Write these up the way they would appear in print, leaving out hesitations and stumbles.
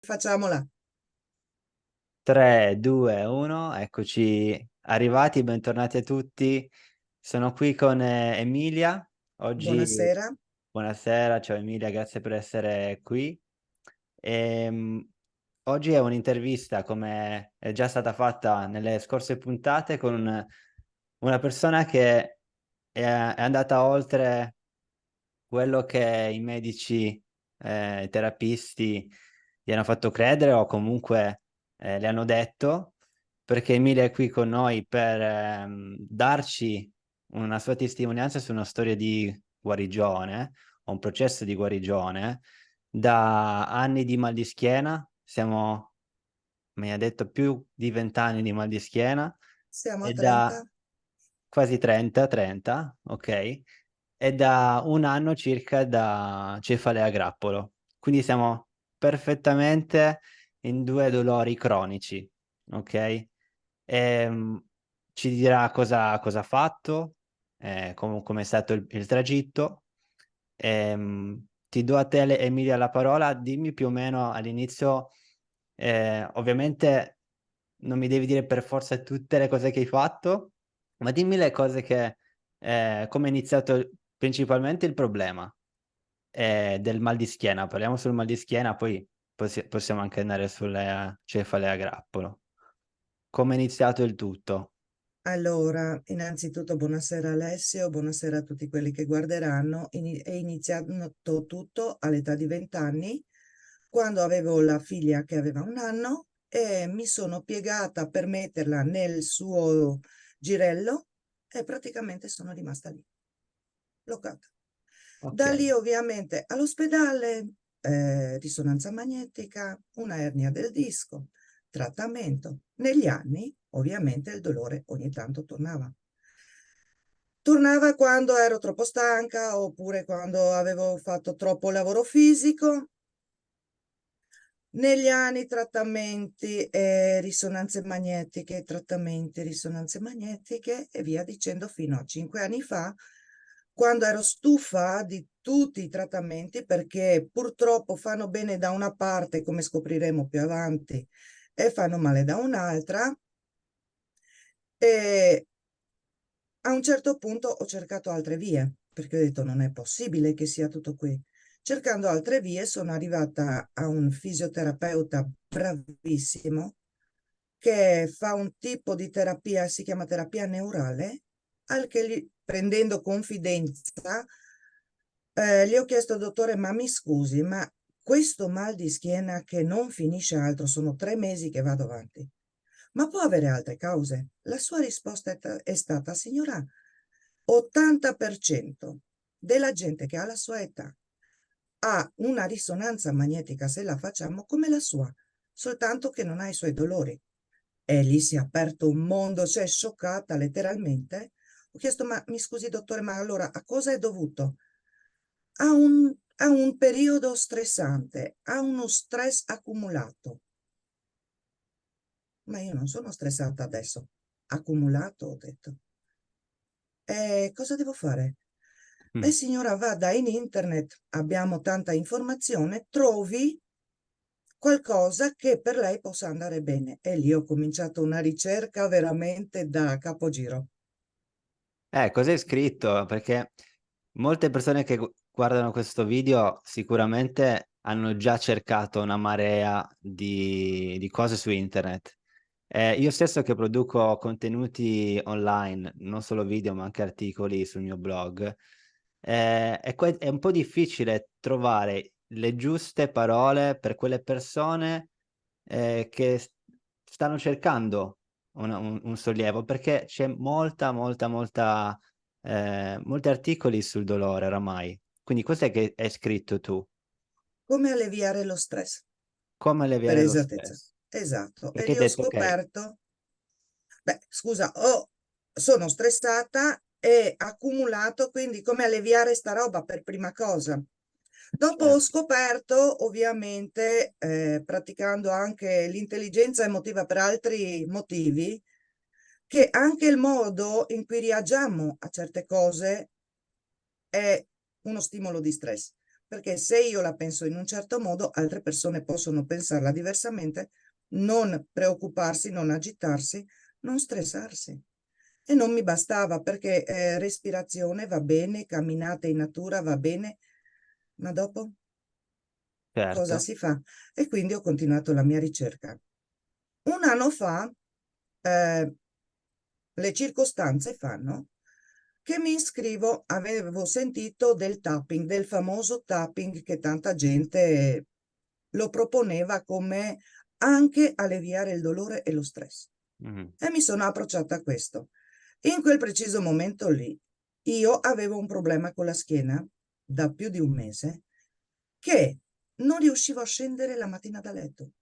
Facciamola. 3, 2, 1, eccoci arrivati, bentornati a tutti. Sono qui con Emilia. Oggi, Buonasera. buonasera, ciao Emilia, grazie per essere qui. Ehm, Oggi è un'intervista, come è già stata fatta nelle scorse puntate, con una persona che è andata oltre quello che i medici, i terapisti gli hanno fatto credere o comunque le hanno detto, perché Emilia è qui con noi per darci una sua testimonianza su una storia di guarigione, o un processo di guarigione, da anni di mal di schiena, siamo, mi ha detto, più di 20 anni di mal di schiena, Siamo a e da 30. quasi 30, ok? E da un anno circa da cefalea a grappolo. Quindi siamo perfettamente in due dolori cronici, ok? Ci dirà cosa ha fatto, come è stato il tragitto. Ti do a te, Emilia, la parola. Dimmi più o meno all'inizio, ovviamente non mi devi dire per forza tutte le cose che hai fatto, ma dimmi le cose che, come è iniziato principalmente il problema del mal di schiena. Parliamo sul mal di schiena, poi possiamo anche andare sulle cefale a grappolo. Come è iniziato il tutto? Allora, innanzitutto buonasera Alessio, buonasera a tutti quelli che guarderanno. È iniziato tutto all'età di 20 anni, quando avevo la figlia che aveva un anno e mi sono piegata per metterla nel suo girello e praticamente sono rimasta lì, bloccata. Ok, Da lì ovviamente all'ospedale, risonanza magnetica, una ernia del disco, trattamento. Negli anni ovviamente il dolore ogni tanto tornava. Tornava quando ero troppo stanca oppure quando avevo fatto troppo lavoro fisico. Negli anni trattamenti, risonanze magnetiche e via dicendo fino a 5 anni fa, quando ero stufa di tutti i trattamenti perché purtroppo fanno bene da una parte, come scopriremo più avanti, e fanno male da un'altra. E a un certo punto ho cercato altre vie, perché ho detto non è possibile che sia tutto qui. Cercando altre vie sono arrivata a un fisioterapeuta bravissimo che fa un tipo di terapia, si chiama terapia neurale, prendendo confidenza, gli ho chiesto, dottore, ma mi scusi, ma questo mal di schiena che non finisce altro, sono 3 mesi che vado avanti, ma può avere altre cause? La sua risposta è stata, signora, 80% della gente che ha la sua età ha una risonanza magnetica se la facciamo come la sua, soltanto che non ha i suoi dolori. E lì si è aperto un mondo, cioè scioccata letteralmente. Ho chiesto, ma mi scusi dottore, ma allora a cosa è dovuto? A un periodo stressante, a uno stress accumulato. Ma io non sono stressata adesso. Accumulato, ho detto. E cosa devo fare? mm. Signora, vada in internet, abbiamo tanta informazione, trovi qualcosa che per lei possa andare bene. E lì ho cominciato una ricerca veramente da capogiro. Cos'hai scritto? Perché molte persone che guardano questo video sicuramente hanno già cercato una marea di cose su internet. Io stesso che produco contenuti online, non solo video ma anche articoli sul mio blog, è un po' difficile trovare le giuste parole per quelle persone che stanno cercando un sollievo, perché c'è molti articoli sul dolore oramai. Quindi cos'è che hai scritto tu? Come alleviare lo stress, Come per alleviare lo esattezza. stress? Esatto. E Perché hai lì ho detto, ok, scoperto, beh, scusa, sono stressata e accumulato, quindi come alleviare sta roba per prima cosa. Dopo ho certo. scoperto, ovviamente, praticando anche l'intelligenza emotiva per altri motivi, che anche il modo in cui reagiamo a certe cose è uno stimolo di stress. perché se io la penso in un certo modo, altre persone possono pensarla diversamente, non preoccuparsi, non agitarsi, non stressarsi. E non mi bastava perché respirazione va bene, camminate in natura va bene, ma dopo cosa certo, si fa? E quindi ho continuato la mia ricerca. Un anno fa eh, le circostanze fanno che mi iscrivo, avevo sentito del tapping, del famoso tapping che tanta gente lo proponeva come anche alleviare il dolore e lo stress. mhm, E mi sono approcciata a questo. In quel preciso momento lì, io avevo un problema con la schiena da più di un mese che non riuscivo a scendere la mattina da letto.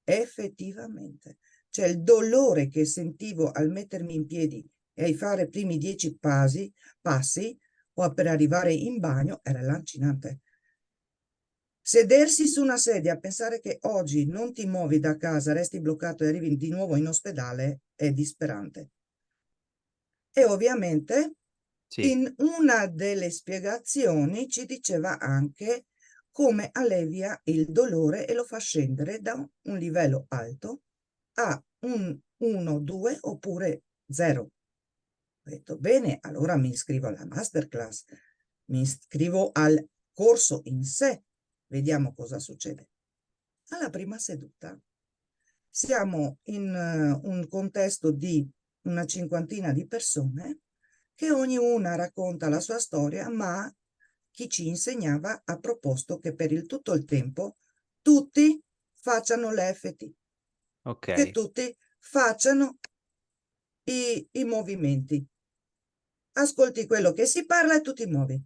Effettivamente, cioè il dolore che sentivo al mettermi in piedi e a fare i primi 10 passi o per arrivare in bagno era lancinante. Sedersi su una sedia a pensare che oggi non ti muovi da casa, resti bloccato e arrivi di nuovo in ospedale è disperante. E ovviamente sì, in una delle spiegazioni ci diceva anche come allevia il dolore e lo fa scendere da un livello alto a un 1, 2 oppure 0. Ho detto bene, allora mi iscrivo alla masterclass, mi iscrivo al corso in sé, vediamo cosa succede. Alla prima seduta siamo in un contesto di una cinquantina di persone che ognuna racconta la sua storia, ma chi ci insegnava ha proposto che per tutto il tempo tutti facciano l'EFT, che ok. tutti facciano i movimenti. Ascolti quello che si parla e tu ti muovi.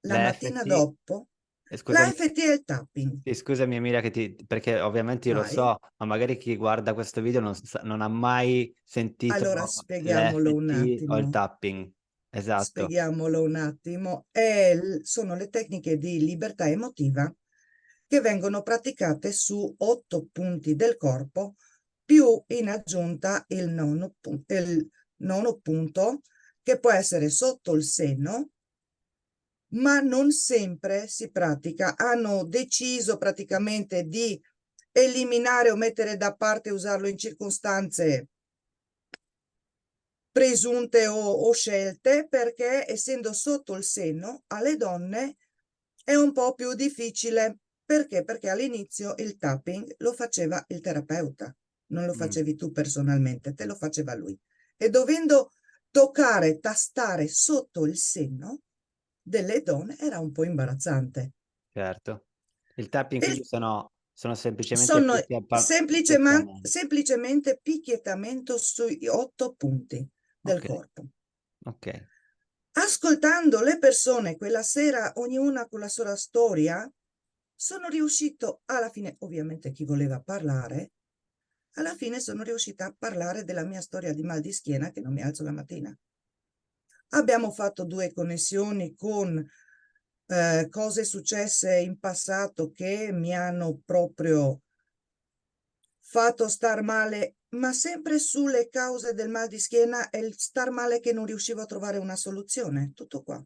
La mattina L'EFT, dopo, scusami, l'AFT è il tapping. sì, scusami Emilia, perché ovviamente io lo Vai. so, ma magari chi guarda questo video non ha mai sentito Allora spieghiamolo un l'EFT o il attimo. tapping. Esatto. Spieghiamolo un attimo. Sono le tecniche di libertà emotiva che vengono praticate su 8 punti del corpo, più in aggiunta il nono punto, che può essere sotto il seno, ma non sempre si pratica. Hanno deciso praticamente di eliminare o mettere da parte, usarlo in circostanze presunte o scelte, perché essendo sotto il seno alle donne è un po' più difficile. Perché? Perché all'inizio il tapping lo faceva il terapeuta, non lo Mm, facevi tu personalmente, te lo faceva lui. E dovendo toccare, tastare sotto il seno delle donne era un po' imbarazzante. certo. Il tapping E quindi sono semplicemente sono picchi picchiettamenti. semplicemente picchiettamento sui 8 punti del Ok, corpo. ok. Ascoltando le persone quella sera, ognuna con la sua storia, sono riuscito alla fine, ovviamente chi voleva parlare, alla fine sono riuscita a parlare della mia storia di mal di schiena che non mi alzo la mattina. Abbiamo fatto 2 connessioni con cose successe in passato che mi hanno proprio fatto star male, ma sempre sulle cause del mal di schiena e il star male che non riuscivo a trovare una soluzione. Tutto qua.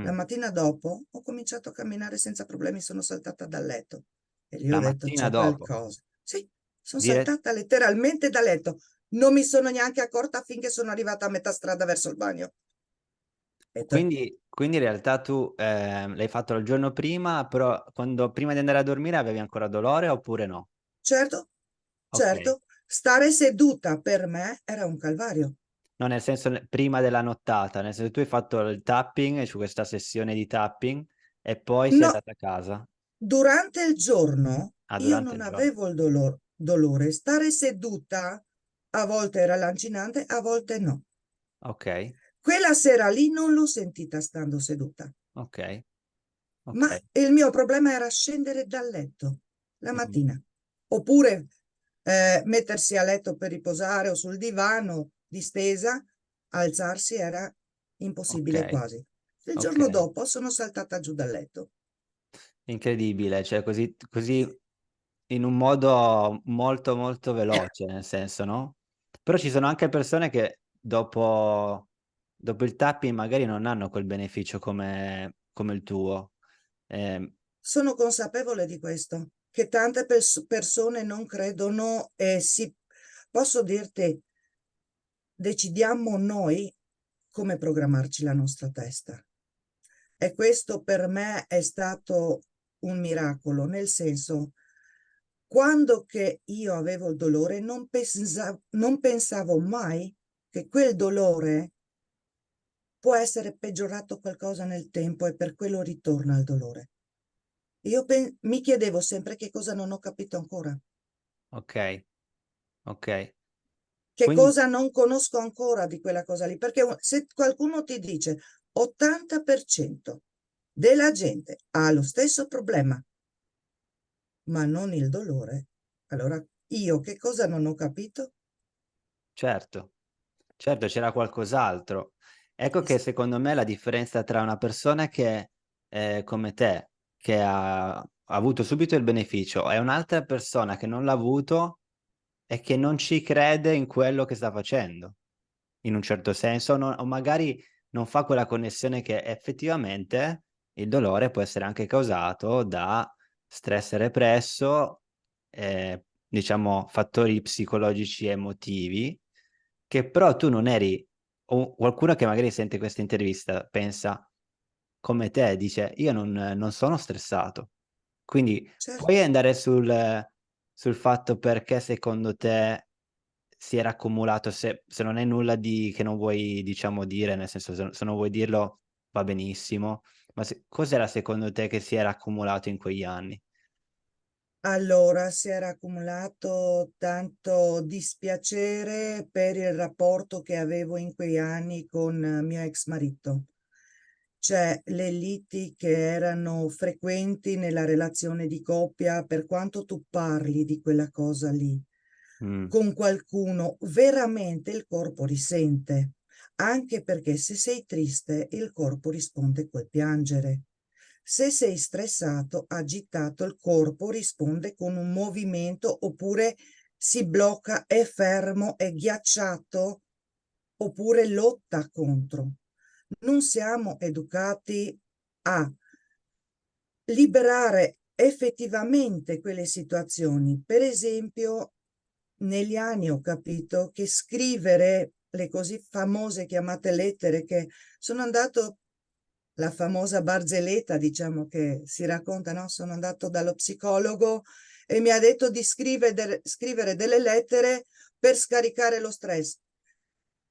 La Mm. mattina dopo ho cominciato a camminare senza problemi, sono saltata dal letto e lì ho La detto mattina c'è dopo. qualcosa. Sì, sono Dire- saltata letteralmente dal letto. Non mi sono neanche accorta finché sono arrivata a metà strada verso il bagno. Ho detto, quindi in realtà tu l'hai fatto il giorno prima, però prima di andare a dormire avevi ancora dolore oppure no? certo, Ok. certo, stare seduta per me era un calvario. No, nel senso prima della nottata, nel senso tu hai fatto il tapping, su questa sessione di tapping, e poi sei No, andata a casa. durante il giorno Ah, io durante non il giorno. avevo il dolore. Stare seduta a volte era lancinante, a volte no. Ok, Quella sera lì non l'ho sentita stando seduta, ok, ma ok. il mio problema era scendere dal letto la Mm, mattina, oppure mettersi a letto per riposare o sul divano distesa, alzarsi era ok, impossibile quasi. Il ok. giorno dopo sono saltata giù dal letto. Incredibile, cioè così in un modo molto molto veloce, nel senso, no? Però ci sono anche persone che dopo il tapping magari non hanno quel beneficio come il tuo. Sono consapevole di questo, che tante persone non credono e posso dirti, decidiamo noi come programmarci la nostra testa. E questo per me è stato un miracolo, nel senso, quando che io avevo il dolore, non pensavo mai che quel dolore può essere peggiorato qualcosa nel tempo e per quello ritorna il dolore. Io mi chiedevo sempre che cosa non ho capito ancora, Ok, ok. che Quindi, cosa non conosco ancora di quella cosa lì, perché se qualcuno ti dice 80% della gente ha lo stesso problema, ma non il dolore, allora io che cosa non ho capito? certo, certo, c'era qualcos'altro. Ecco che secondo me la differenza tra una persona che è come te, che ha avuto subito il beneficio, e un'altra persona che non l'ha avuto e che non ci crede in quello che sta facendo, in un certo senso, o magari non fa quella connessione che effettivamente il dolore può essere anche causato da stress represso, diciamo fattori psicologici e emotivi, che però tu non eri, o qualcuno che magari sente questa intervista pensa come te, dice io non sono stressato. Quindi puoi Certo. andare sul fatto perché secondo te si era accumulato, se non è nulla di che non vuoi, diciamo, dire, nel senso se non vuoi dirlo va benissimo, ma cos'era secondo te che si era accumulato in quegli anni? Allora, si era accumulato tanto dispiacere per il rapporto che avevo in quei anni con mio ex marito. Cioè, le liti che erano frequenti nella relazione di coppia, per quanto tu parli di quella cosa lì Mh, con qualcuno, veramente il corpo risente, anche perché se sei triste, il corpo risponde col piangere. Se sei stressato, agitato, il corpo risponde con un movimento oppure si blocca, è fermo, è ghiacciato oppure lotta contro. Non siamo educati a liberare effettivamente quelle situazioni. Per esempio, negli anni ho capito che scrivere le così famose chiamate lettere, che sono andato, la famosa barzelletta, diciamo che si racconta, no? Sono andato dallo psicologo e mi ha detto di scrivere delle lettere per scaricare lo stress.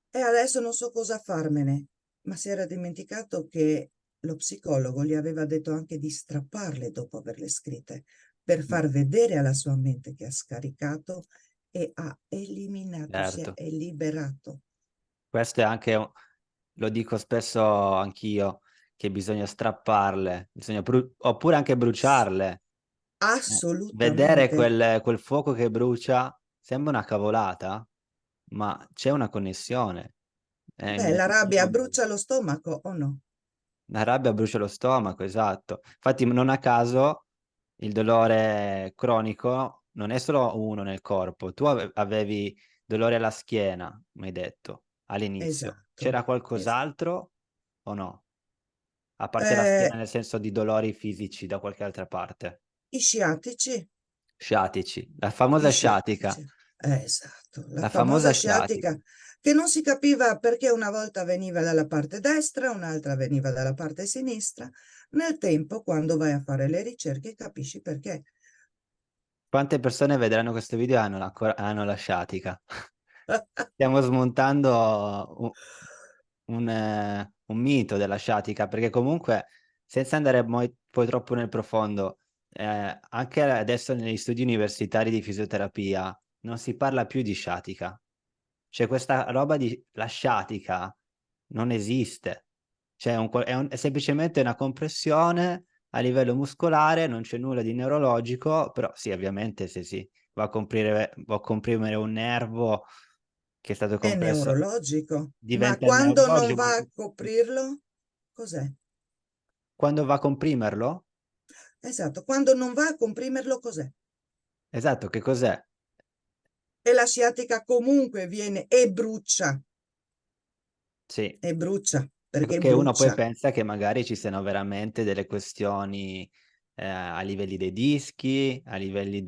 E adesso non so cosa farmene, ma si era dimenticato che lo psicologo gli aveva detto anche di strapparle dopo averle scritte, per mh, far vedere alla sua mente che ha scaricato e ha eliminato, si è certo. liberato. Questo è anche lo dico spesso anch'io, che bisogna strapparle, bisogna oppure anche S- bruciarle. Vedere Assolutamente. quel fuoco che brucia sembra una cavolata, ma c'è una connessione. Beh, la rabbia Diciamo, brucia lo stomaco o no? la rabbia brucia lo stomaco, esatto. Infatti non a caso il dolore cronico non è solo uno nel corpo. Tu avevi dolore alla schiena, m'hai detto, all'inizio. Esatto, C'era esatto. qualcos'altro o no? A parte la Eh, schiena nel senso di dolori fisici da qualche altra parte. I sciatici. Sciatici, la I famosa sciatica, sciatici, esatto, la la famosa famosa sciatica sciatica. che non si capiva perché una volta veniva dalla parte destra, un'altra veniva dalla parte sinistra. Nel tempo, quando vai a fare le ricerche, capisci perché. Quante persone vedranno questo video e hanno la sciatica? Stiamo smontando un mito della sciatica, perché comunque, senza andare poi troppo nel profondo, anche adesso negli studi universitari di fisioterapia non si parla più di sciatica. Cioè questa roba di la sciatica non esiste. Cioè è semplicemente una compressione a livello muscolare, non c'è nulla di neurologico, però sì, ovviamente se si va a comprimere un nervo che è stato È compresso, neurologico, ma diventa quando non neurologico, va a coprirlo, cos'è? quando va a comprimerlo? Esatto, quando non va a comprimerlo, cos'è? Esatto, che cos'è? E la sciatica comunque viene Sì, e brucia. perché Che uno poi brucia. pensa che magari ci siano veramente delle questioni a livelli dei dischi, a livelli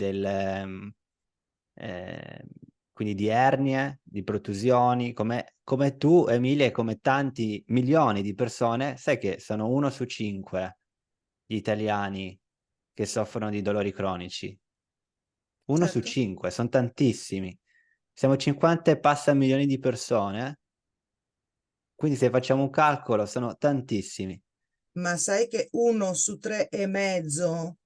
eh, quindi di ernie, di protusioni, come tu, Emilia, e come tanti milioni di persone, sai che sono 1 su 5 gli italiani che soffrono di dolori cronici. Uno su Certo. cinque, sono tantissimi. Siamo 50 e passa milioni di persone, quindi se facciamo un calcolo sono tantissimi. Ma sai che 1 su 3 e mezzo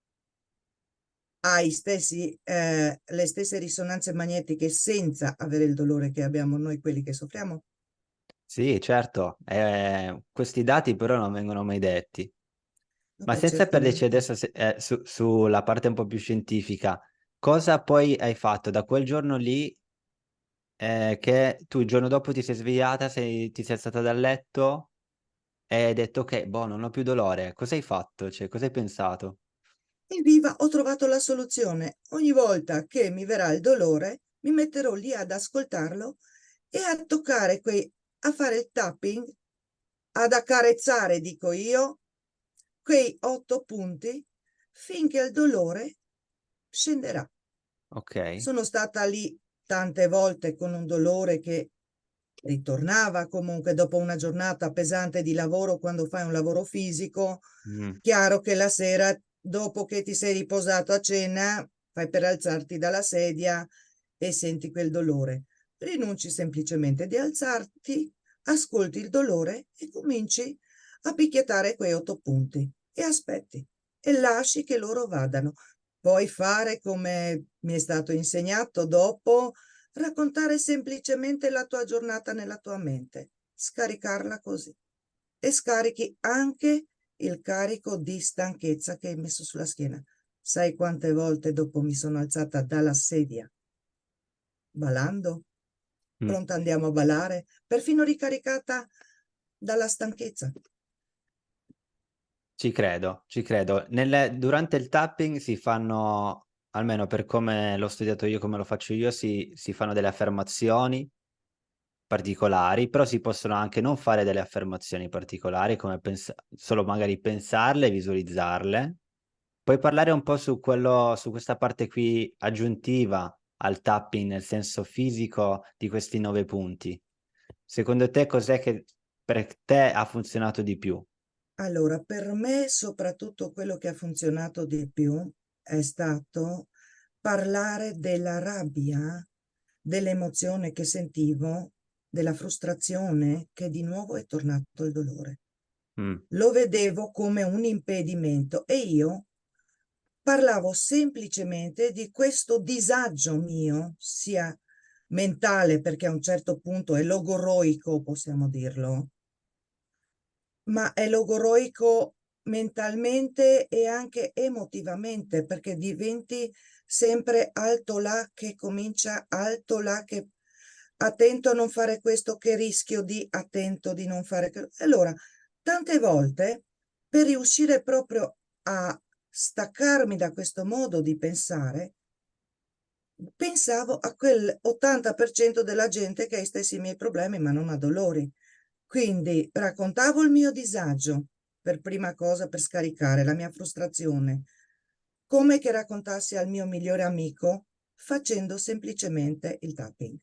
ha le stesse risonanze magnetiche senza avere il dolore che abbiamo noi, quelli che soffriamo? Sì, certo, questi dati però non vengono mai detti. Ma Vabbè, senza perderci certamente. adesso sulla parte un po' più scientifica, cosa poi hai fatto da quel giorno lì che tu il giorno dopo ti sei svegliata, ti sei alzata dal letto e hai detto ok, boh, non ho più dolore. Cosa hai fatto? Cioè, cosa hai pensato? Evviva, ho trovato la soluzione. Ogni volta che mi verrà il dolore, mi metterò lì ad ascoltarlo e a toccare a fare il tapping, ad accarezzare, dico io, quei 8 punti finché il dolore scenderà. Ok. Sono stata lì tante volte con un dolore che ritornava comunque dopo una giornata pesante di lavoro, quando fai un lavoro fisico, Mm. chiaro che la sera, dopo che ti sei riposato a cena, fai per alzarti dalla sedia e senti quel dolore. Rinunci semplicemente di alzarti, ascolti il dolore e cominci a picchiettare quei 8 punti e aspetti e lasci che loro vadano. Puoi fare come mi è stato insegnato dopo, raccontare semplicemente la tua giornata nella tua mente, scaricarla così e scarichi anche il carico di stanchezza che hai messo sulla schiena. Sai quante volte dopo mi sono alzata dalla sedia, ballando, Mm. pronta andiamo a ballare, perfino ricaricata dalla stanchezza. Ci credo, ci credo. Durante il tapping si fanno, almeno per come l'ho studiato io, come lo faccio io, si fanno delle affermazioni particolari, però si possono anche non fare delle affermazioni particolari, come solo magari pensarle, visualizzarle. Puoi parlare un po' su questa parte qui aggiuntiva al tapping, nel senso fisico di questi 9 punti. Secondo te cos'è che per te ha funzionato di più? Allora, per me soprattutto quello che ha funzionato di più è stato parlare della rabbia, dell'emozione che sentivo, della frustrazione che di nuovo è tornato il dolore. Mm, Lo vedevo come un impedimento e io parlavo semplicemente di questo disagio mio, sia mentale, perché a un certo punto è logoroico, possiamo dirlo, ma è logoroico mentalmente e anche emotivamente, perché diventi sempre alto là che comincia, alto là che attento a non fare questo, che rischio di attento di non fare quello. Allora, tante volte per riuscire proprio a staccarmi da questo modo di pensare, pensavo a quel 80% della gente che ha i stessi miei problemi, ma non ha dolori. Quindi raccontavo il mio disagio per prima cosa per scaricare la mia frustrazione, come che raccontassi al mio migliore amico facendo semplicemente il tapping.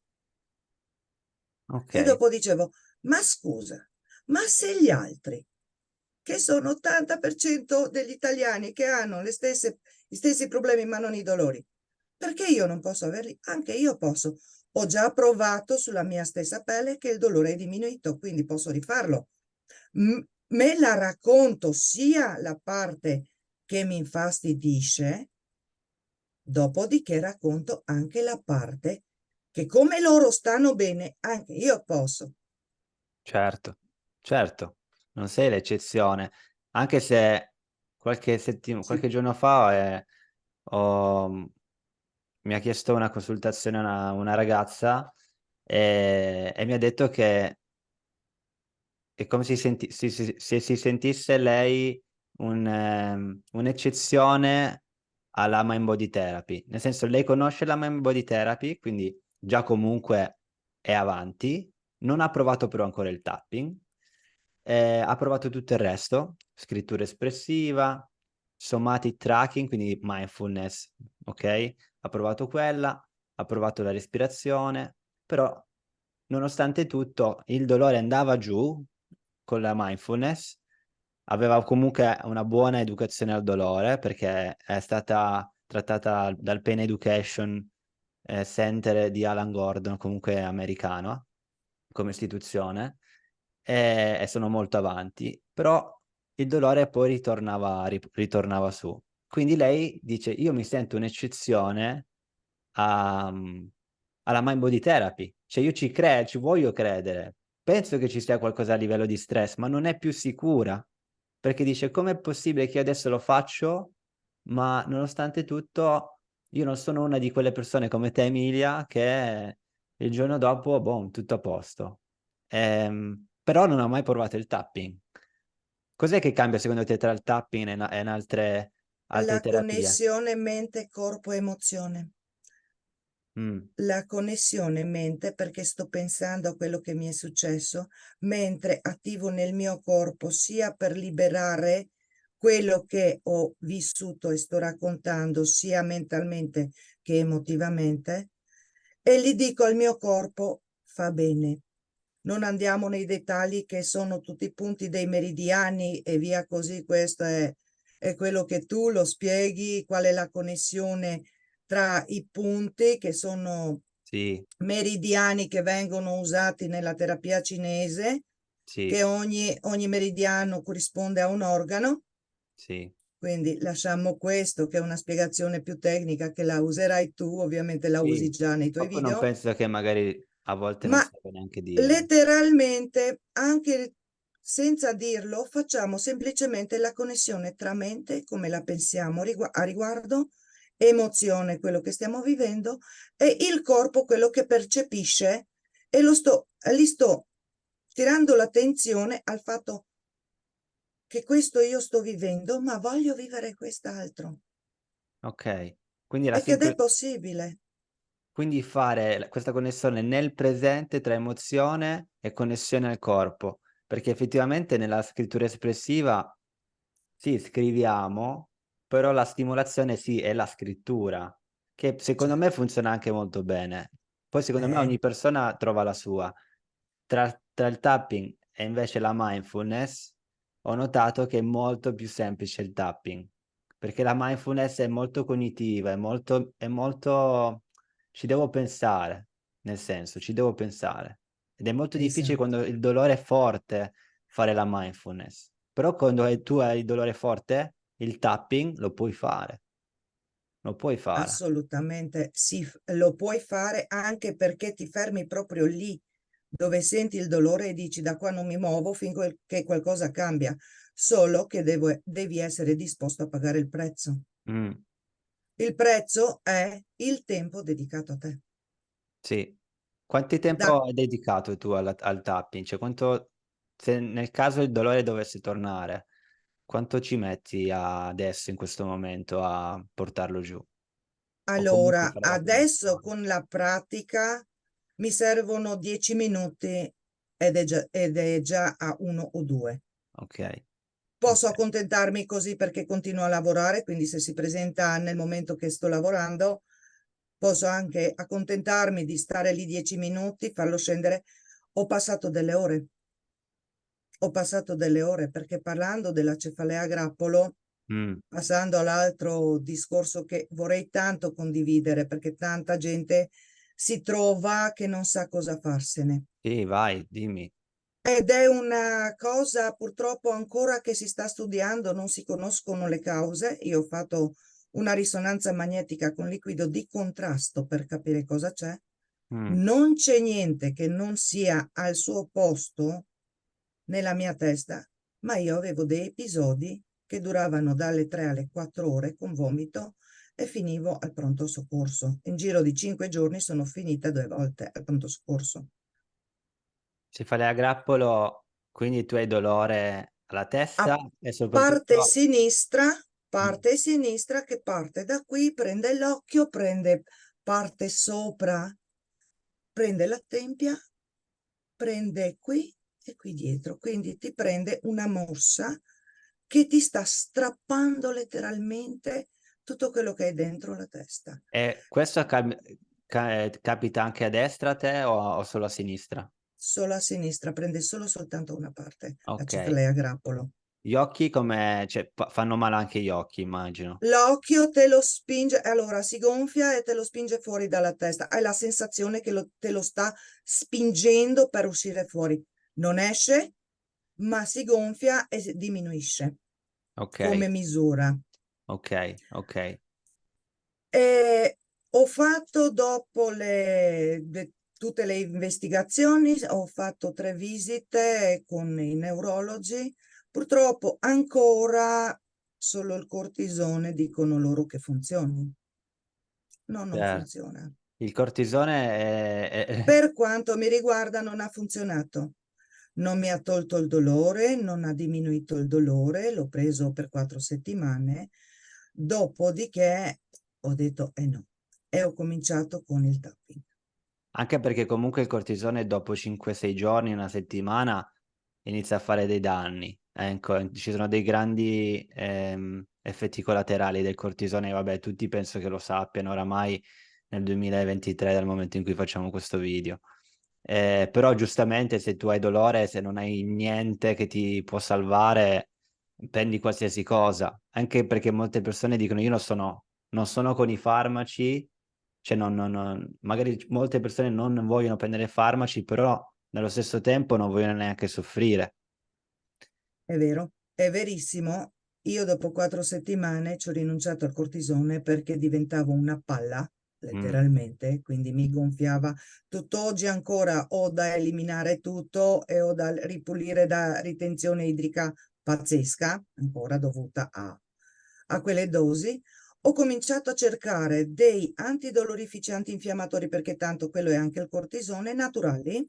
ok, E dopo dicevo, ma scusa, ma se gli altri, che sono 80% degli italiani che hanno gli stessi problemi ma non i dolori, perché io non posso averli? Anche io posso. Ho già provato sulla mia stessa pelle che il dolore è diminuito, quindi posso rifarlo. Me la racconto sia la parte che mi infastidisce, dopodiché racconto anche la parte che come loro stanno bene, anche io posso. certo, certo, non sei l'eccezione, anche se Sì. qualche giorno fa ho- mi ha chiesto una consultazione una ragazza e mi ha detto che è come se si sentisse lei un'eccezione alla mind body therapy. Nel senso, lei conosce la mind body therapy, quindi già comunque è avanti, non ha provato però ancora il tapping Ha provato tutto il resto, scrittura espressiva, somatic tracking, quindi mindfulness, okay, ha provato quella, ha provato la respirazione, però nonostante tutto il dolore andava giù con la mindfulness, aveva comunque una buona educazione al dolore, perché è stata trattata dal Pain Education, Center di Alan Gordon, comunque americano come istituzione, e sono molto avanti, però il dolore poi ritornava su. Quindi lei dice: "Io mi sento un'eccezione a alla mind body therapy, cioè io ci voglio credere. Penso che ci sia qualcosa a livello di stress, ma non è più sicura." Perché dice: "Com'è possibile che io adesso lo faccio, ma nonostante tutto io non sono una di quelle persone come te Emilia che il giorno dopo, boh, tutto a posto." Però non ha mai provato il tapping. Cos'è che cambia secondo te tra il tapping e in altre La terapie? connessione mente, corpo, emozione. Mh, La connessione mente perché sto pensando a quello che mi è successo, mentre attivo nel mio corpo sia per liberare quello che ho vissuto e sto raccontando sia mentalmente che emotivamente, e gli dico al mio corpo: fa bene. Non andiamo nei dettagli che sono tutti i punti dei meridiani e via così, questo è quello che tu lo spieghi, qual è la connessione tra i punti che sono sì, meridiani che vengono usati nella terapia cinese, sì, che ogni meridiano corrisponde a un organo. sì. Quindi lasciamo questo, che è una spiegazione più tecnica che la userai tu, ovviamente la usi Sì, già nei tuoi dopo non video, penso che magari a volte non ma serve neanche dirlo. letteralmente, anche senza dirlo, facciamo semplicemente la connessione tra mente, come la pensiamo a riguardo, emozione, quello che stiamo vivendo, e il corpo, quello che percepisce, e gli sto tirando l'attenzione al fatto che questo io sto vivendo, ma voglio vivere quest'altro. Okay. Quindi la E che è sincro possibile. quindi fare questa connessione nel presente tra emozione e connessione al corpo, perché effettivamente nella scrittura espressiva sì, scriviamo, però la stimolazione sì, è la scrittura, che secondo Cioè, me funziona anche molto bene. Poi secondo me eh, ogni persona trova la sua. Tra il tapping e invece la mindfulness, ho notato che è molto più semplice il tapping, perché la mindfulness è molto cognitiva, è molto ci devo pensare, nel senso, ci devo pensare. Ed è molto difficile esatto, quando il dolore è forte fare la mindfulness. Però quando tu hai il dolore forte, il tapping lo puoi fare. assolutamente sì, lo puoi fare anche perché ti fermi proprio lì dove senti il dolore e dici da qua non mi muovo finché qualcosa cambia, solo che devi essere disposto a pagare il prezzo. Mh, Il prezzo è il tempo dedicato a te. sì. Quanti Da tempo hai dedicato tu al tapping? Cioè quanto se nel caso il dolore dovesse tornare, quanto ci metti adesso in questo momento a portarlo giù? O comunque Allora, fare la adesso connessione? con la pratica mi servono 10 minuti ed è già a 1 o 2. Okay, Posso okay. accontentarmi così perché continuo a lavorare, quindi se si presenta nel momento che sto lavorando, posso anche accontentarmi di stare lì 10 minuti, farlo scendere. Ho passato delle ore, ho passato delle ore perché parlando della cefalea a grappolo, Mh, passando all'altro discorso che vorrei tanto condividere perché tanta gente si trova che non sa cosa farsene. sì, vai, dimmi. Ed è una cosa purtroppo ancora che si sta studiando, non si conoscono le cause. Io ho fatto una risonanza magnetica con liquido di contrasto per capire cosa c'è. Mh, Non c'è niente che non sia al suo posto nella mia testa, ma io avevo dei episodi che duravano dalle 3 alle 4 ore con vomito e finivo al pronto soccorso. In giro di 5 giorni sono finita 2 volte al pronto soccorso. cefalea a grappolo, quindi tu hai dolore alla A testa e parte soprattutto sinistra, mh, parte sinistra che parte da qui, prende l'occhio, prende parte sopra, prende la tempia, prende qui e qui dietro. Quindi ti prende una mossa che ti sta strappando letteralmente tutto quello che hai dentro la testa. E questo capita anche a destra a te o solo a sinistra? Solo a sinistra, prende soltanto una parte, la Ok. cefalea a grappolo. Gli occhi come... cioè, fanno male anche gli occhi, immagino. L'occhio te lo spinge, allora si gonfia e te lo spinge fuori dalla testa. Hai la sensazione che te lo sta spingendo per uscire fuori. Non esce, ma si gonfia e diminuisce Ok, come misura. ok, ok. E ho fatto dopo tutte le investigazioni, ho fatto 3 visite con i neurologi. Purtroppo ancora solo il cortisone dicono loro che funzioni. No, non Cioè, funziona. il cortisone Per quanto mi riguarda, non ha funzionato. Non mi ha tolto il dolore, non ha diminuito il dolore, l'ho preso per 4 settimane. Dopodiché ho detto, eh no, e ho cominciato con il tapping. Anche perché comunque il cortisone dopo 5-6 giorni, una settimana, inizia a fare dei danni. Ecco, ci sono dei grandi effetti collaterali del cortisone, vabbè, tutti penso che lo sappiano oramai nel 2023, dal momento in cui facciamo questo video. Però giustamente se tu hai dolore, se non hai niente che ti può salvare, prendi qualsiasi cosa. Anche perché molte persone dicono io non sono con i farmaci, cioè magari molte persone non vogliono prendere farmaci, però nello stesso tempo non vogliono neanche soffrire. È vero, è verissimo. Io dopo 4 settimane ci ho rinunciato al cortisone perché diventavo una palla, Mm, letteralmente, quindi mi gonfiava. Tutt'oggi ancora ho da eliminare tutto e ho da ripulire da ritenzione idrica pazzesca, ancora dovuta a quelle dosi. Ho cominciato a cercare dei antidolorifici, antinfiammatori, perché tanto quello è anche il cortisone, naturali,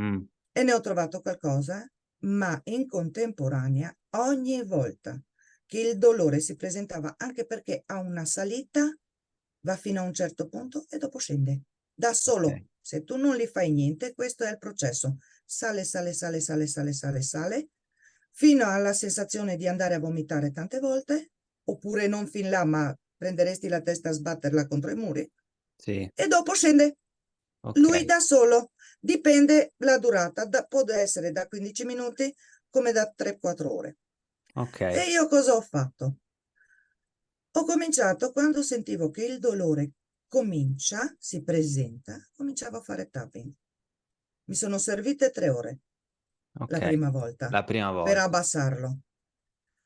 mm, e ne ho trovato qualcosa, ma in contemporanea, ogni volta che il dolore si presentava, anche perché ha una salita, va fino a un certo punto e dopo scende da solo. ok, Se tu non gli fai niente, questo è il processo. Sale, sale, sale, sale, sale, sale, sale, fino alla sensazione di andare a vomitare tante volte, oppure non fin là, ma prenderesti la testa a sbatterla contro i muri, sì, e dopo scende lui ok, da solo. Dipende la durata, può essere da 15 minuti come da 3-4 ore. ok. E io cosa ho fatto? Ho cominciato quando sentivo che il dolore comincia, si presenta, cominciavo a fare tapping. Mi sono servite 3 ore la Ok, prima volta la prima per volta. abbassarlo,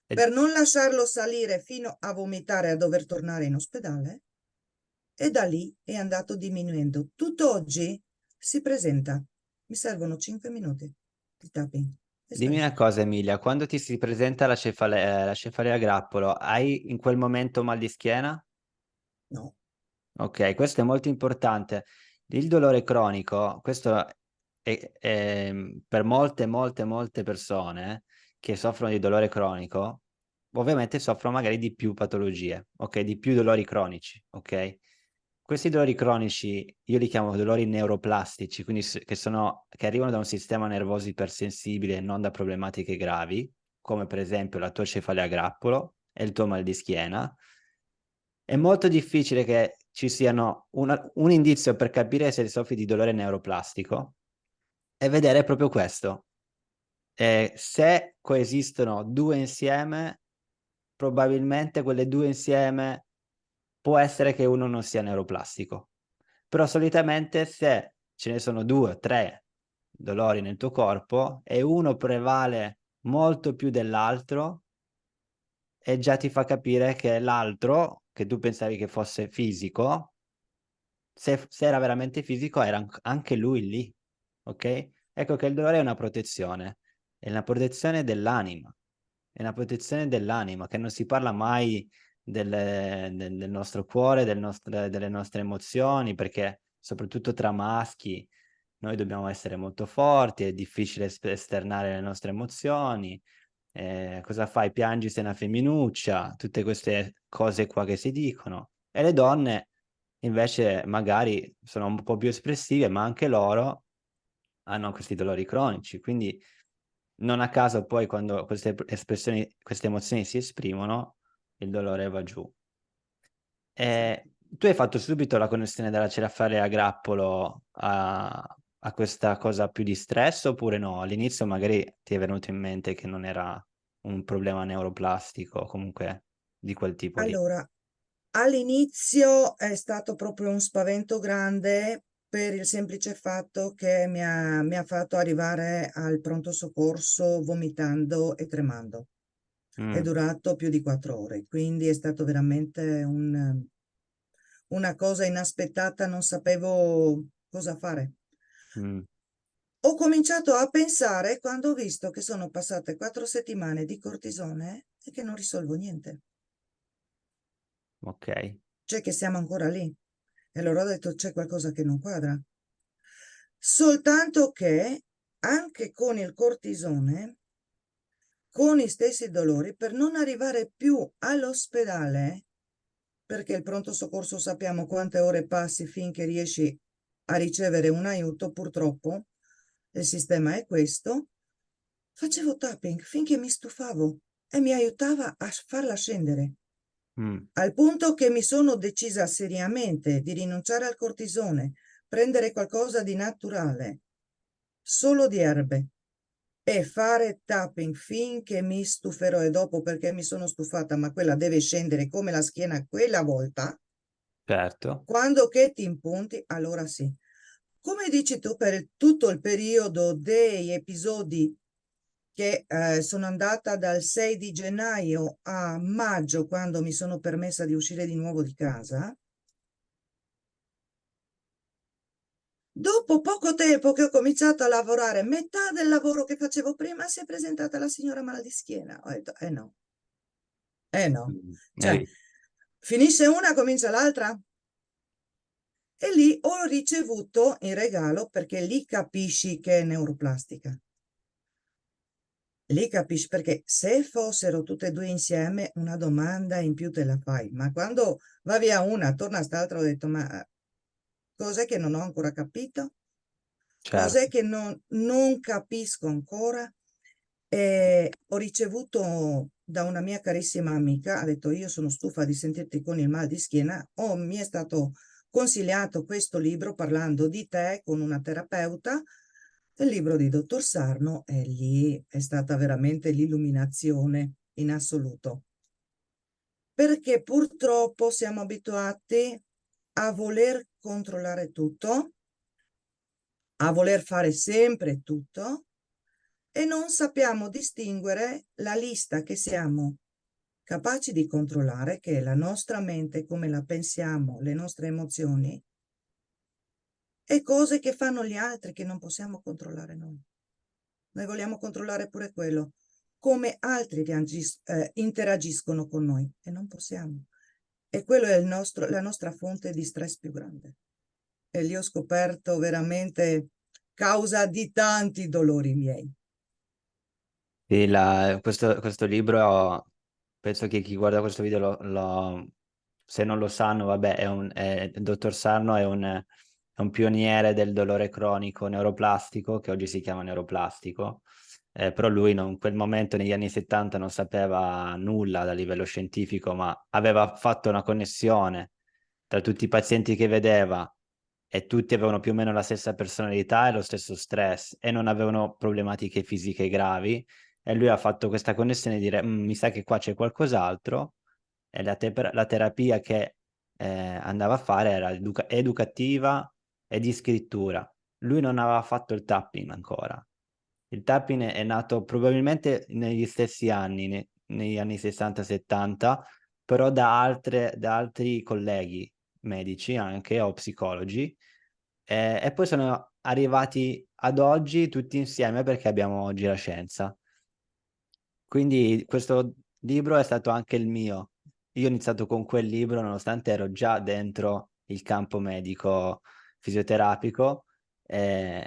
E per non lasciarlo salire fino a vomitare e a dover tornare in ospedale, e da lì è andato diminuendo. Tutt'oggi si presenta. Mi servono 5 minuti di tapping e dimmi una sparisce. cosa, Emilia, quando ti si presenta la cefalea a grappolo, hai in quel momento mal di schiena? No, Ok, questo è molto importante. Il dolore cronico, questo è per molte persone che soffrono di dolore cronico, ovviamente soffrono magari di più patologie, ok? Di più dolori cronici, ok? Questi dolori cronici io li chiamo dolori neuroplastici, quindi che arrivano da un sistema nervoso ipersensibile e non da problematiche gravi, come per esempio la tua cefalea a grappolo e il tuo mal di schiena. È molto difficile che ci siano un indizio per capire se soffri di dolore neuroplastico e vedere proprio questo. Se coesistono due insieme, probabilmente quelle due insieme può essere che uno non sia neuroplastico. Però solitamente se ce ne sono 2 o 3 dolori nel tuo corpo e uno prevale molto più dell'altro, e già ti fa capire che l'altro, che tu pensavi che fosse fisico, se era veramente fisico, era anche lui lì, ok? Ecco che il dolore è una protezione dell'anima, è una protezione dell'anima, che non si parla mai del nostro cuore, delle nostre emozioni, perché soprattutto tra maschi noi dobbiamo essere molto forti, è difficile esternare le nostre emozioni. Cosa fai? Piangi, sei una femminuccia, tutte queste cose qua che si dicono. E le donne invece magari sono un po' più espressive, ma anche loro hanno questi dolori cronici, quindi non a caso poi quando queste espressioni, queste emozioni si esprimono, il dolore va giù. Tu hai fatto subito la connessione della ceraffaria a grappolo a questa cosa più di stress oppure no? All'inizio magari ti è venuto in mente che non era un problema neuroplastico o comunque di quel tipo lì. Allora, all'inizio è stato proprio un spavento grande per il semplice fatto che mi ha fatto arrivare al pronto soccorso vomitando e tremando. È Mh, durato più di 4 ore, quindi è stato veramente una cosa inaspettata, non sapevo cosa fare. mh, Ho cominciato a pensare quando ho visto che sono passate 4 settimane di cortisone e che non risolvo niente, okay, cioè che siamo ancora lì. E allora ho detto c'è qualcosa che non quadra. Soltanto che anche con il cortisone, con i stessi dolori, per non arrivare più all'ospedale, perché il pronto soccorso sappiamo quante ore passi finché riesci a ricevere un aiuto, purtroppo il sistema è questo, facevo tapping finché mi stufavo e mi aiutava a farla scendere. mh, Al punto che mi sono decisa seriamente di rinunciare al cortisone, prendere qualcosa di naturale, solo di erbe, e fare tapping finché mi stuferò e dopo perché mi sono stufata, ma quella deve scendere come la schiena quella volta, certo, quando che ti impunti, allora sì. Come dici tu, per tutto il periodo dei episodi che sono andata dal 6 di gennaio a maggio, quando mi sono permessa di uscire di nuovo di casa, dopo poco tempo che ho cominciato a lavorare, metà del lavoro che facevo prima, si è presentata la signora mal di schiena. Ho detto, eh no, eh no. Cioè, hai finisce una, comincia l'altra. E lì ho ricevuto in regalo, perché lì capisci che è neuroplastica. Lì capisci, perché se fossero tutte e due insieme, una domanda in più te la fai. Ma quando va via una, torna st'altra, ho detto, ma cos'è che non ho ancora capito? Cos'è certo, che non capisco ancora? Ho ricevuto da una mia carissima amica, ha detto io sono stufa di sentirti con il mal di schiena, mi è stato consigliato questo libro parlando di te con una terapeuta, il libro di Dottor Sarno, e lì è stata veramente l'illuminazione in assoluto. Perché purtroppo siamo abituati a voler controllare tutto, a voler fare sempre tutto e non sappiamo distinguere la lista che siamo capaci di controllare, che è la nostra mente, come la pensiamo, le nostre emozioni, e cose che fanno gli altri che non possiamo controllare noi. Noi vogliamo controllare pure quello, come altri interagiscono con noi e non possiamo. E quello è la nostra fonte di stress più grande. E lì ho scoperto veramente causa di tanti dolori miei. sì, questo libro penso che chi guarda questo video se non lo sanno, vabbè, il dottor Sarno è un pioniere del dolore cronico neuroplastico, che oggi si chiama neuroplastico, però lui in quel momento, negli anni 70, non sapeva nulla a livello scientifico, ma aveva fatto una connessione tra tutti i pazienti che vedeva e tutti avevano più o meno la stessa personalità e lo stesso stress e non avevano problematiche fisiche gravi, e lui ha fatto questa connessione di dire: mi sa che qua c'è qualcos'altro", e la terapia che, andava a fare era educativa e di scrittura. Lui non aveva fatto il tapping ancora. Il tapping è nato probabilmente negli stessi anni, negli anni '60, '70, però da altri colleghi medici anche o psicologi, e poi sono arrivati ad oggi tutti insieme perché abbiamo oggi la scienza. Quindi questo libro è stato anche il mio. Io ho iniziato con quel libro nonostante ero già dentro il campo medico fisioterapico, ehm,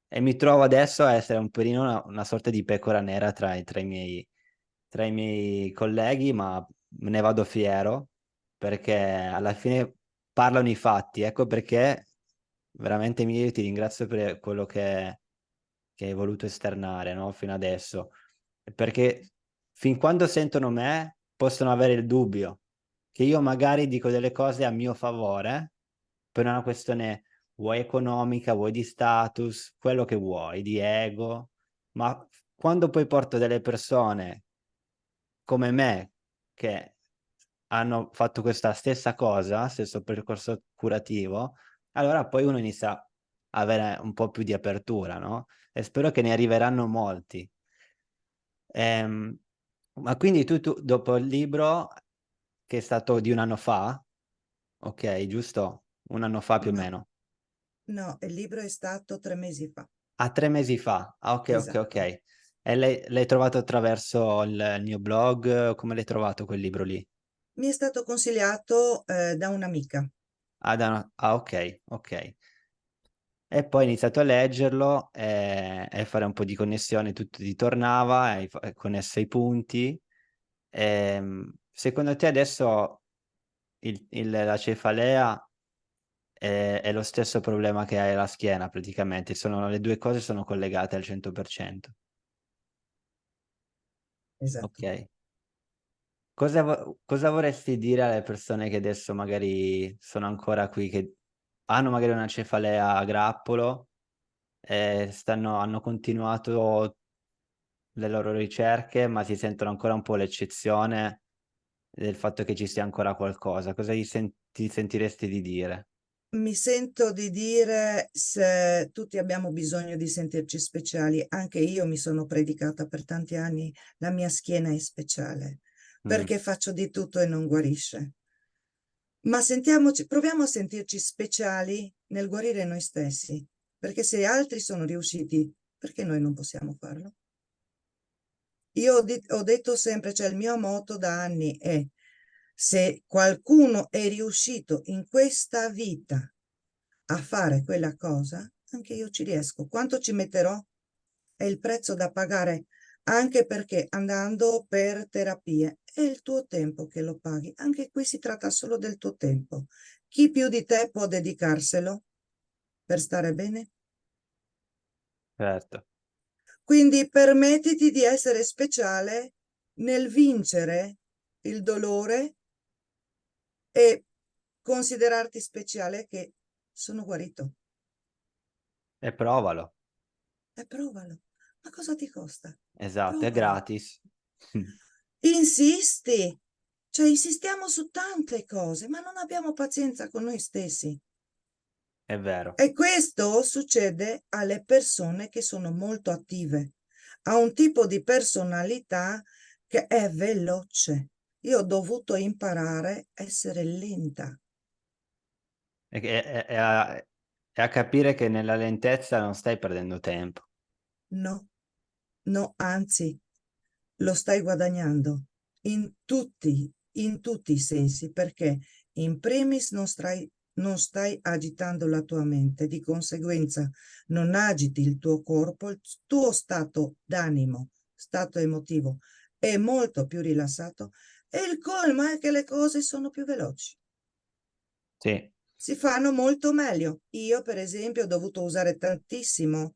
e mi trovo adesso a essere un pelino una sorta di pecora nera tra i miei colleghi, ma me ne vado fiero, perché alla fine parlano i fatti. Ecco perché veramente Emilia io ti ringrazio per quello che che hai voluto esternare, no? Fino adesso. Perché fin quando sentono me, possono avere il dubbio che io magari dico delle cose a mio favore, per una questione vuoi economica, vuoi di status, quello che vuoi, di ego, ma quando poi porto delle persone come me, che hanno fatto questa stessa cosa, stesso percorso curativo, allora poi uno inizia a avere un po' più di apertura, no? E spero che ne arriveranno molti. Ehm, ma quindi tu dopo il libro, che è stato di un anno fa, ok, giusto? Un anno fa più o No, meno. no, il libro è stato 3 mesi fa. Ah, 3 mesi fa. Ah, ok, ok, ok. Esatto. E l'hai trovato attraverso il mio blog? Come l'hai trovato quel libro lì? Mi è stato consigliato da un'amica. Ok, ok. E poi ho iniziato a leggerlo e fare un po' di connessione, tutto ti tornava, hai connesso i punti. Secondo te adesso la cefalea è lo stesso problema che hai alla schiena praticamente? Le due cose sono collegate al 100%. Esatto. Ok. Cosa vorresti dire alle persone che adesso magari sono ancora qui, che hanno magari una cefalea a grappolo e hanno continuato le loro ricerche, ma si sentono ancora un po' l'eccezione del fatto che ci sia ancora qualcosa? Cosa ti sentiresti di dire? Mi sento di dire se tutti abbiamo bisogno di sentirci speciali, anche io mi sono predicata per tanti anni, la mia schiena è speciale, Mh, perché faccio di tutto e non guarisce. Ma sentiamoci, proviamo a sentirci speciali nel guarire noi stessi, perché se altri sono riusciti, perché noi non possiamo farlo? Io ho detto sempre, cioè il mio motto da anni è: se qualcuno è riuscito in questa vita a fare quella cosa, anche io ci riesco. Quanto ci metterò? È il prezzo da pagare, anche perché andando per terapie è il tuo tempo che lo paghi. Anche qui si tratta solo del tuo tempo. Chi più di te può dedicarselo per stare bene? certo. Quindi permettiti di essere speciale nel vincere il dolore e considerarti speciale che sono guarito. E provalo. E provalo. Ma cosa ti costa? Esatto, è Provalo. gratis. Insisti. Cioè, insistiamo su tante cose, ma non abbiamo pazienza con noi stessi. È vero. E questo succede alle persone che sono molto attive, a un tipo di personalità che è veloce. Io ho dovuto imparare a essere lenta. E a capire che nella lentezza non stai perdendo tempo. No, no, anzi, lo stai guadagnando in tutti i sensi, perché in primis non stai agitando la tua mente, di conseguenza non agiti il tuo corpo, il tuo stato d'animo, stato emotivo è molto più rilassato e il colmo è che le cose sono più veloci. Sì. Si fanno molto meglio. Io, per esempio, ho dovuto usare tantissimo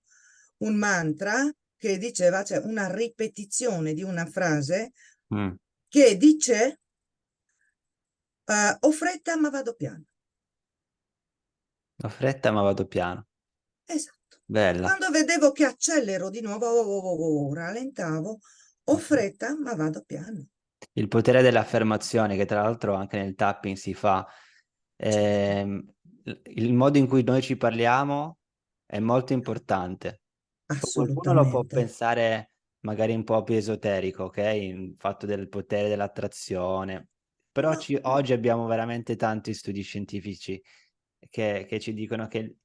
un mantra che diceva, cioè una ripetizione di una frase Mh. che dice ho fretta ma vado piano. Ho fretta ma vado piano. Esatto. Bella. Quando vedevo che accelero di nuovo, rallentavo, ho Mh-mh. fretta ma vado piano. Il potere dell'affermazione, che tra l'altro anche nel tapping si fa. Certo, Il modo in cui noi ci parliamo è molto importante. Poi qualcuno lo può assolutamente. pensare magari un po' più esoterico, ok? Il fatto del potere dell'attrazione. Però No, no, oggi abbiamo veramente tanti studi scientifici che ci dicono che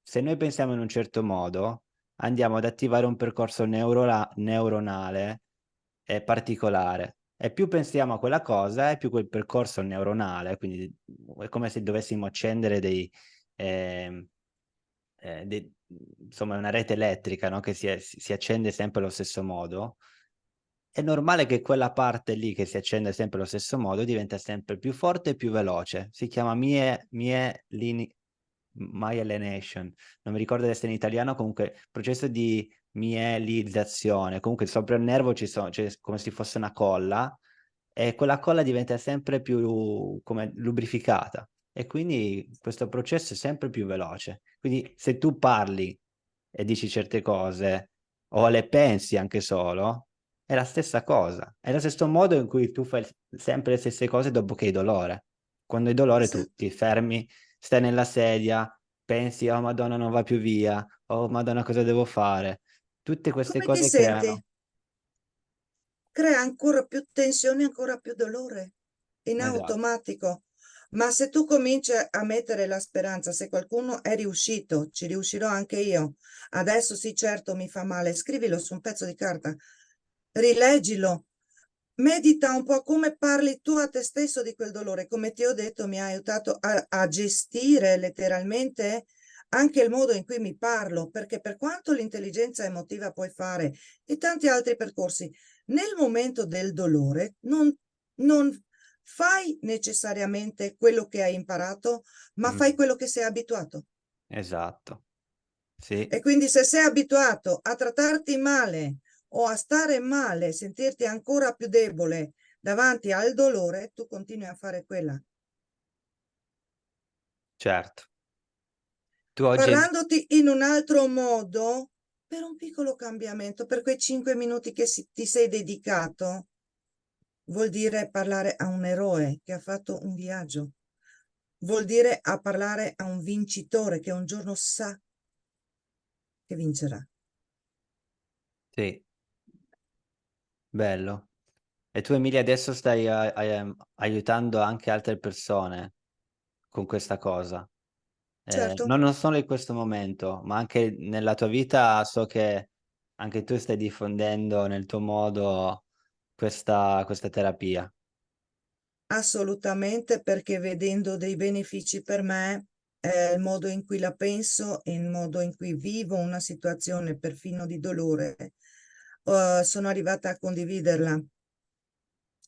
se noi pensiamo in un certo modo, andiamo ad attivare un percorso neuronale particolare. E più pensiamo a quella cosa, e più quel percorso neuronale, quindi è come se dovessimo accendere ehm, insomma, è una rete elettrica, no, che si accende sempre allo stesso modo. È normale che quella parte lì che si accende sempre allo stesso modo diventa sempre più forte e più veloce. Si chiama myelination, non mi ricordo adesso in italiano, comunque processo di mielizzazione, comunque sopra il nervo c'è come se fosse una colla, e quella colla diventa sempre più come lubrificata, e quindi questo processo è sempre più veloce. Quindi se tu parli e dici certe cose, o le pensi anche solo, è la stessa cosa. È lo stesso modo in cui tu fai sempre le stesse cose dopo che hai dolore. Quando hai dolore tu Esatto. ti fermi, stai nella sedia, pensi: "Oh Madonna, non va più via. Oh Madonna, cosa devo fare?" Tutte queste Come ti cose creano. senti? Crea ancora più tensione, ancora più dolore, in Esatto. automatico. Ma se tu cominci a mettere la speranza, se qualcuno è riuscito, ci riuscirò anche io. Adesso sì, certo, mi fa male. Scrivilo su un pezzo di carta, rileggilo, medita un po' come parli tu a te stesso di quel dolore. Come ti ho detto, mi ha aiutato a gestire letteralmente anche il modo in cui mi parlo, perché per quanto l'intelligenza emotiva puoi fare e tanti altri percorsi, nel momento del dolore non fai necessariamente quello che hai imparato, ma fai Mh, quello che sei abituato. esatto. Sì, E quindi se sei abituato a trattarti male o a stare male, sentirti ancora più debole davanti al dolore, tu continui a fare quella. certo. Tu oggi. Parlandoti in un altro modo, per un piccolo cambiamento, per quei 5 minuti che ti sei dedicato, vuol dire parlare a un eroe che ha fatto un viaggio. Vuol dire a parlare a un vincitore che un giorno sa che vincerà. Sì, bello. E tu Emilia adesso stai aiutando anche altre persone con questa cosa. Certo, Non solo in questo momento, ma anche nella tua vita so che anche tu stai diffondendo nel tuo modo questa terapia. assolutamente, perché vedendo dei benefici per me, il modo in cui la penso e il modo in cui vivo una situazione perfino di dolore, sono arrivata a condividerla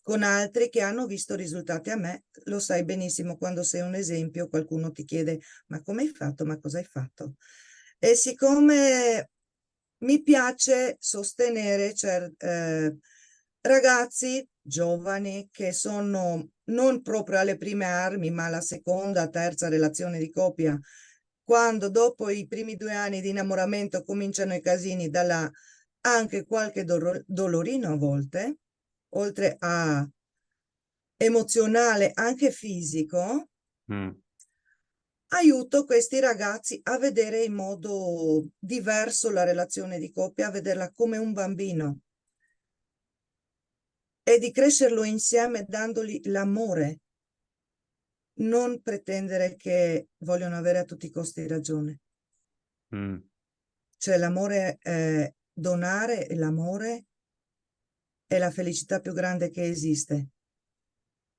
con altri che hanno visto risultati a me. Lo sai benissimo, quando sei un esempio, qualcuno ti chiede: ma come hai fatto? Ma cosa hai fatto? E siccome mi piace sostenere ragazzi giovani che sono non proprio alle prime armi, ma alla seconda, terza relazione di coppia, quando dopo i primi 2 anni di innamoramento cominciano i casini, dalla anche qualche dolorino a volte, oltre a emozionale, anche fisico, Mh, aiuto questi ragazzi a vedere in modo diverso la relazione di coppia, a vederla come un bambino e di crescerlo insieme dandogli l'amore, non pretendere che vogliono avere a tutti i costi ragione. mh, Cioè l'amore, donare l'amore è la felicità più grande che esiste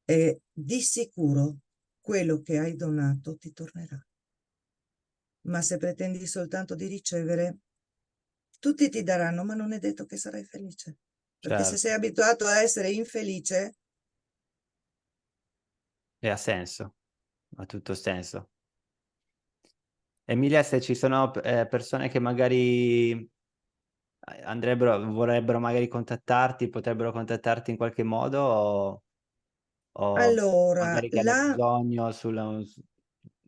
e di sicuro quello che hai donato ti tornerà. Ma se pretendi soltanto di ricevere, tutti ti daranno, ma non è detto che sarai felice. Perché se sei certo. abituato a essere infelice, E ha senso, ha tutto senso. Emilia, se ci sono persone che magari vorrebbero magari contattarti, potrebbero contattarti in qualche modo, o allora, magari che hanno bisogno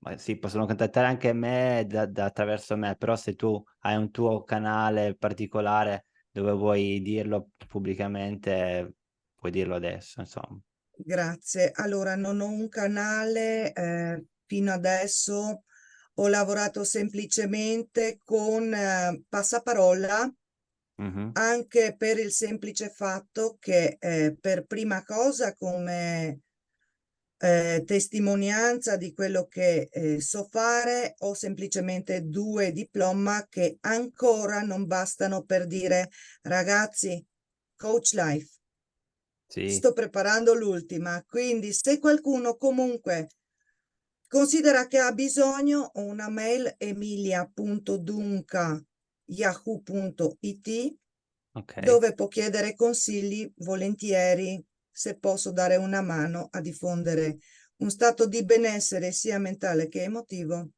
ma sì, possono contattare anche me attraverso me, però se tu hai un tuo canale particolare dove vuoi dirlo pubblicamente, puoi dirlo adesso, insomma. grazie. Allora, non ho un canale, fino adesso ho lavorato semplicemente con passaparola, Mh-mh. anche per il semplice fatto che per prima cosa come testimonianza di quello che so fare, ho semplicemente 2 diploma che ancora non bastano per dire ragazzi, Coach Life. Sì, Sto preparando l'ultima, quindi se qualcuno comunque considera che ha bisogno, ho una mail emilia.dunca@yahoo.it okay, dove può chiedere consigli volentieri se posso dare una mano a diffondere un stato di benessere sia mentale che emotivo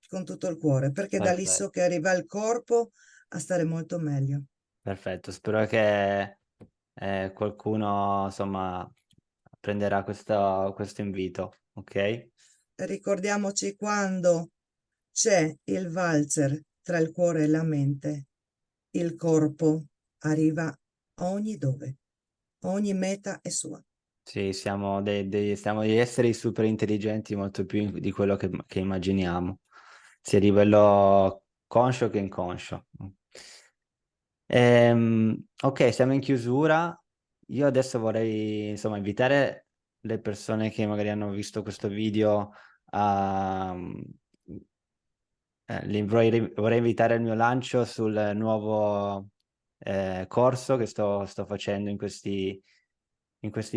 con tutto il cuore, perché da lì so Perfetto, che arriva il corpo a stare molto meglio. perfetto. Spero che qualcuno, insomma, prenderà questo invito, ok? Ricordiamoci quando c'è il valzer tra il cuore e la mente, il corpo arriva a ogni dove, ogni meta è sua. Sì, siamo degli esseri super intelligenti, molto più di quello che immaginiamo, sia a livello conscio che inconscio. Ok, siamo in chiusura. Io adesso vorrei, insomma, invitare le persone che magari hanno visto questo video a... vorrei invitare al mio lancio sul nuovo corso che sto facendo in questi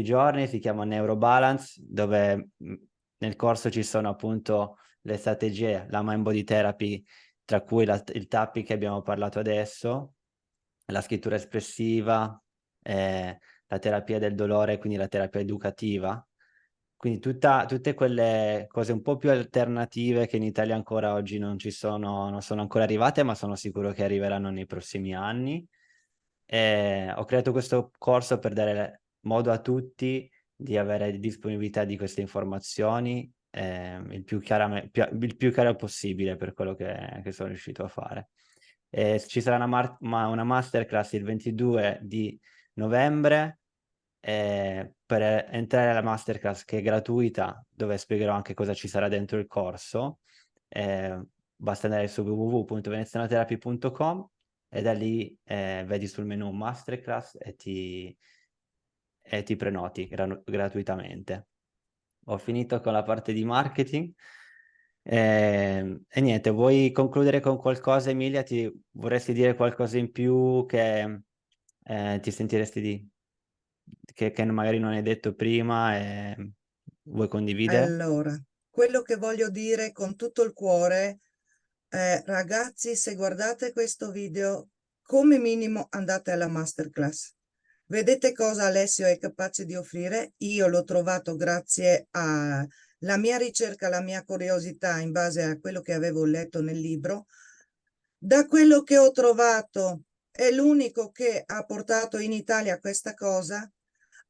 giorni, si chiama Neurobalance, dove nel corso ci sono appunto le strategie, la mind body therapy, tra cui il tapping che abbiamo parlato adesso, la scrittura espressiva, la terapia del dolore, quindi la terapia educativa. Quindi tutte quelle cose un po' più alternative che in Italia ancora oggi non sono ancora arrivate, ma sono sicuro che arriveranno nei prossimi anni. Ho creato questo corso per dare modo a tutti di avere disponibilità di queste informazioni, il più chiaro possibile per quello che sono riuscito a fare. Ci sarà una masterclass il 22 di novembre. Per entrare alla masterclass, che è gratuita, dove spiegherò anche cosa ci sarà dentro il corso, basta andare su www.venezianotherapy.com e da lì vedi sul menu masterclass e ti prenoti gratuitamente. Ho finito con la parte di marketing. E niente, vuoi concludere con qualcosa, Emilia? Ti vorresti dire qualcosa in più che ti sentiresti che magari non hai detto prima e vuoi condividere? Allora, quello che voglio dire con tutto il cuore è, ragazzi, se guardate questo video, come minimo andate alla masterclass. Vedete cosa Alessio è capace di offrire? Io l'ho trovato grazie alla mia ricerca, alla mia curiosità in base a quello che avevo letto nel libro. Da quello che ho trovato, è l'unico che ha portato in Italia questa cosa.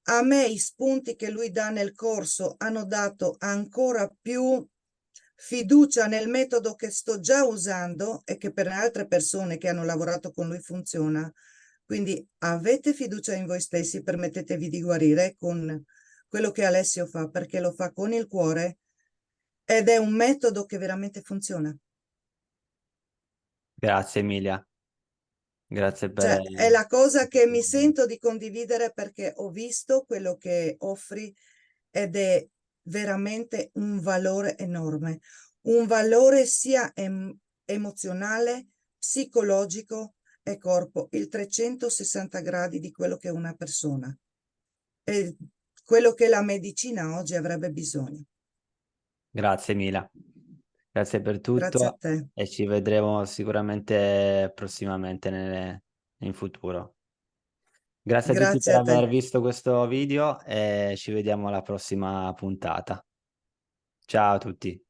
A me i spunti che lui dà nel corso hanno dato ancora più fiducia nel metodo che sto già usando e che per altre persone che hanno lavorato con lui funziona. Quindi avete fiducia in voi stessi, permettetevi di guarire con quello che Alessio fa, perché lo fa con il cuore ed è un metodo che veramente funziona. Grazie Emilia, grazie per... Cioè, è la cosa che mi sento di condividere perché ho visto quello che offri ed è veramente un valore enorme, un valore sia emozionale, psicologico e corpo, il 360 gradi di quello che è una persona e quello che la medicina oggi avrebbe bisogno. Grazie Emilia, grazie per Grazie a tutto te. e ci vedremo sicuramente prossimamente in futuro. Grazie a tutti Grazie per a te. aver visto questo video e ci vediamo alla prossima puntata. Ciao a tutti.